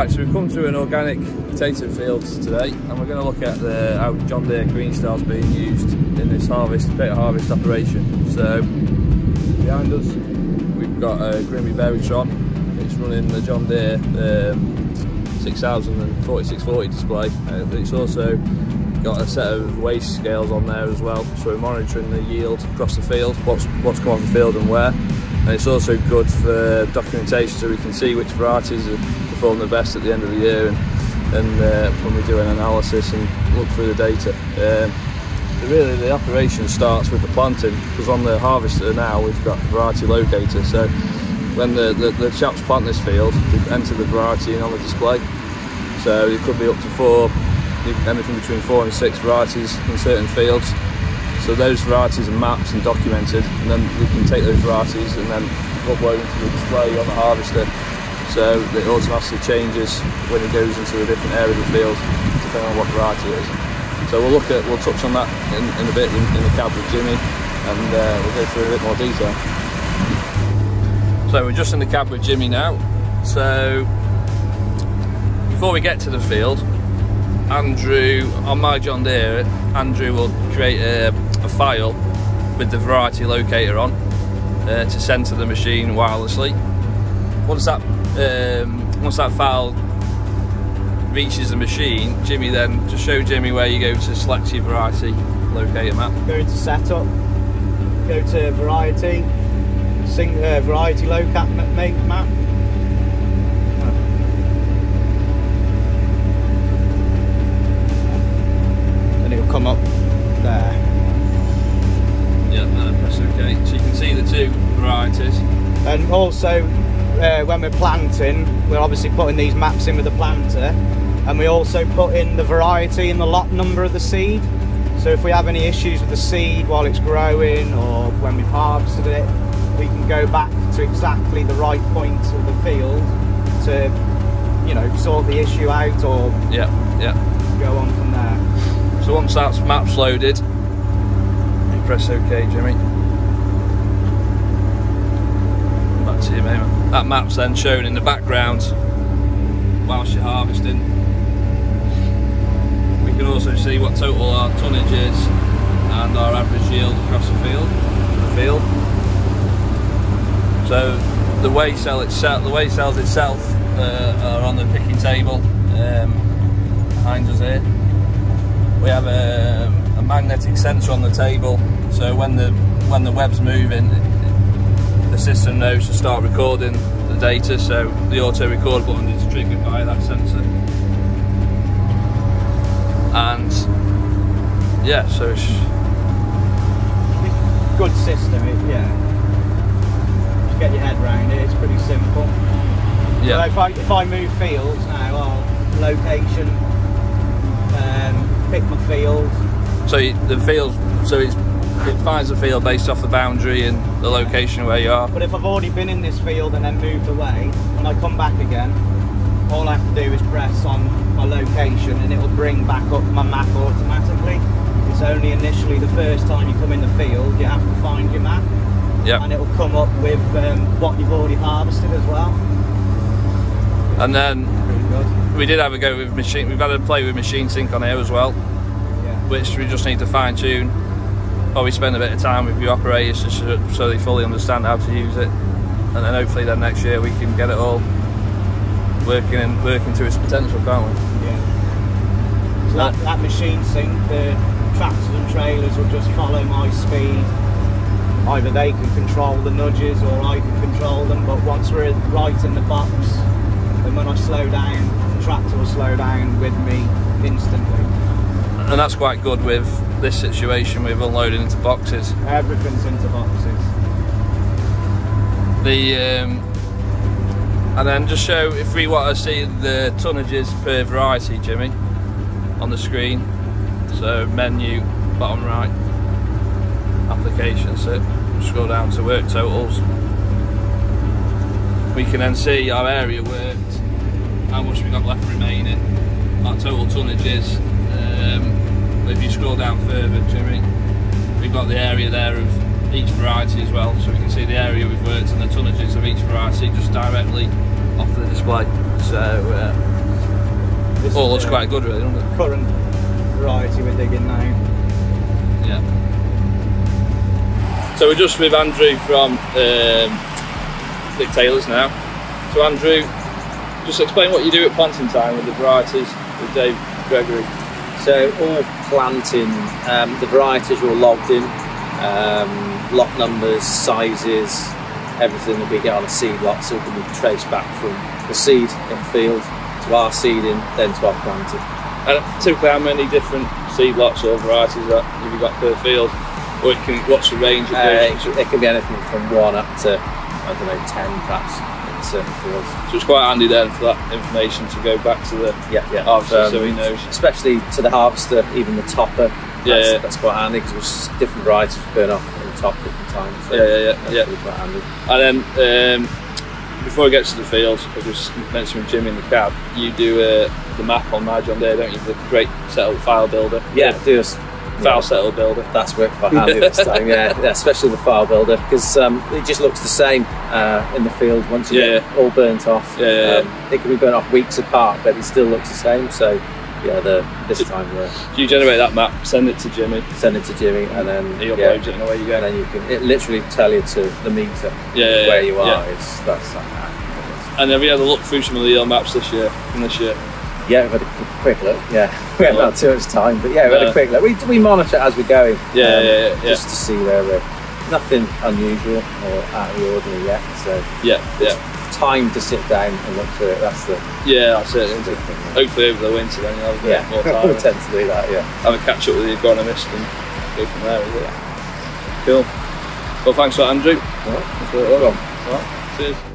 Right, so we've come to an organic potato field today, and we're going to look at how John Deere Green Style's being used in this potato harvest operation. So behind us we've got a Grimme Varitron. It's running the John Deere 6000 and 4640 display. It's also got a set of waste scales on there as well, so we're monitoring the yield across the field, what's come off the field and where. And it's also good for documentation, so we can see which varieties are perform the best at the end of the year, and when we do an analysis and look through the data. Really the operation starts with the planting, because on the harvester now we've got variety locator, so when the chaps plant this field, they enter the variety in on the display. So it could be up to anything between 4 and 6 varieties in certain fields. So those varieties are mapped and documented, and then we can take those varieties and then upload into the display on the harvester. So it automatically changes when it goes into a different area of the field, depending on what variety it is. So we'll touch on that in a bit in the cab with Jimmy, and we'll go through a bit more detail. So we're just in the cab with Jimmy now. So before we get to the field, Andrew, on my John Deere, Andrew will create a file with the variety locator on to send to the machine wirelessly. Once that file reaches the machine, Jimmy then, just show Jimmy where you go to select your variety locator map. Go to setup, go to variety, variety locate map. And it'll come up there. Yeah, and press OK. So you can see the 2 varieties. And also, when we're planting, we're obviously putting these maps in with the planter, and we also put in the variety and the lot number of the seed. So if we have any issues with the seed while it's growing, or when we've harvested it, we can go back to exactly the right point of the field to, you know, sort the issue out, or go on from there. So once that map's loaded, you press OK, Jimmy. Back to you, mate. That map's then shown in the background whilst you're harvesting. We can also see what total our tonnage is and our average yield across the field. So the weigh cells itself are on the picking table behind us here. We have a magnetic sensor on the table, so when the web's moving, the system knows to start recording the data, so the auto record button is triggered by that sensor. And yeah, so it's good system, just get your head around it, it's pretty simple. Yeah. So if I move fields now, I'll location, pick my field. So the field, it finds the field based off the boundary and the location where you are. But if I've already been in this field and then moved away, when I come back again, all I have to do is press on my location and it'll bring back up my map automatically. It's only initially the first time you come in the field you have to find your map. Yep. And it'll come up with what you've already harvested as well. And then we did have a go with machine. We've had a play with machine sync on here as well, which we just need to fine tune. Probably spend a bit of time with your operators so they fully understand how to use it, and then hopefully then next year we can get it all working to its potential, can't we? Yeah. So that machine sync, the tractors and trailers will just follow my speed. Either they can control the nudges or I can control them, but once we're right in the box, then when I slow down, the tractor will slow down with me instantly. And that's quite good with this situation with unloading into boxes. Everything's into boxes. And then just show, if we want to see the tonnages per variety, Jimmy, on the screen. So menu, bottom right, applications, so scroll down to work totals. We can then see our area worked, how much we got left remaining, our total tonnages. If you scroll down further, Jimmy, we've got the area there of each variety as well, so we can see the area we've worked and the tonnages of each variety just directly off the display. So This Oh, it looks quite good really, doesn't it? Current variety we're digging now. Yeah. So we're just with Andrew from Utilises now. So Andrew, just explain what you do at planting time with the varieties with Dave Gregory. So all planting, the varieties are all logged in, lot numbers, sizes, everything that we get on a seed lot, so it can be traced back from the seed in the field to our seeding, then to our planting. And typically how many different seed lots or varieties that have you got per field? Or what's the range of those? It can be anything from 1 up to, I don't know, 10 perhaps in certain fields. So it's quite handy then for that information to go back to the harvester so he knows. Especially to the harvester, even the topper. That's quite handy because there's different varieties burn off in the top different times. So that's really quite handy. And then before it gets to the field, I just mentioned with Jimmy in the cab, you do the map on my John Deere, don't you? The great settled file builder. Yeah, do a file settle builder. That's worked quite handy this time, yeah, especially the file builder, because it just looks the same in the field once you get all burnt off. It can be burnt off weeks apart, but it still looks the same. So yeah, this time, Do you generate that map, send it to Jimmy? Send it to Jimmy, and then he uploads it and away you go. And then you can literally tell you to the meter where you are. That's like that. And have you had a look through some of the yield maps this year? Yeah, we've had a quick look. Yeah, we haven't had too much time, but yeah, we had a quick look. We monitor it as we go. Just to see where we're nothing unusual or out of the ordinary yet. So it's time to sit down and look through it. That's the that's it. Hopefully over the winter then you'll have a bit more time. We'll tend to do that. Yeah, have a catch up with the agronomist and go from there. Cool. Well, thanks for that, Andrew. All right. Cheers.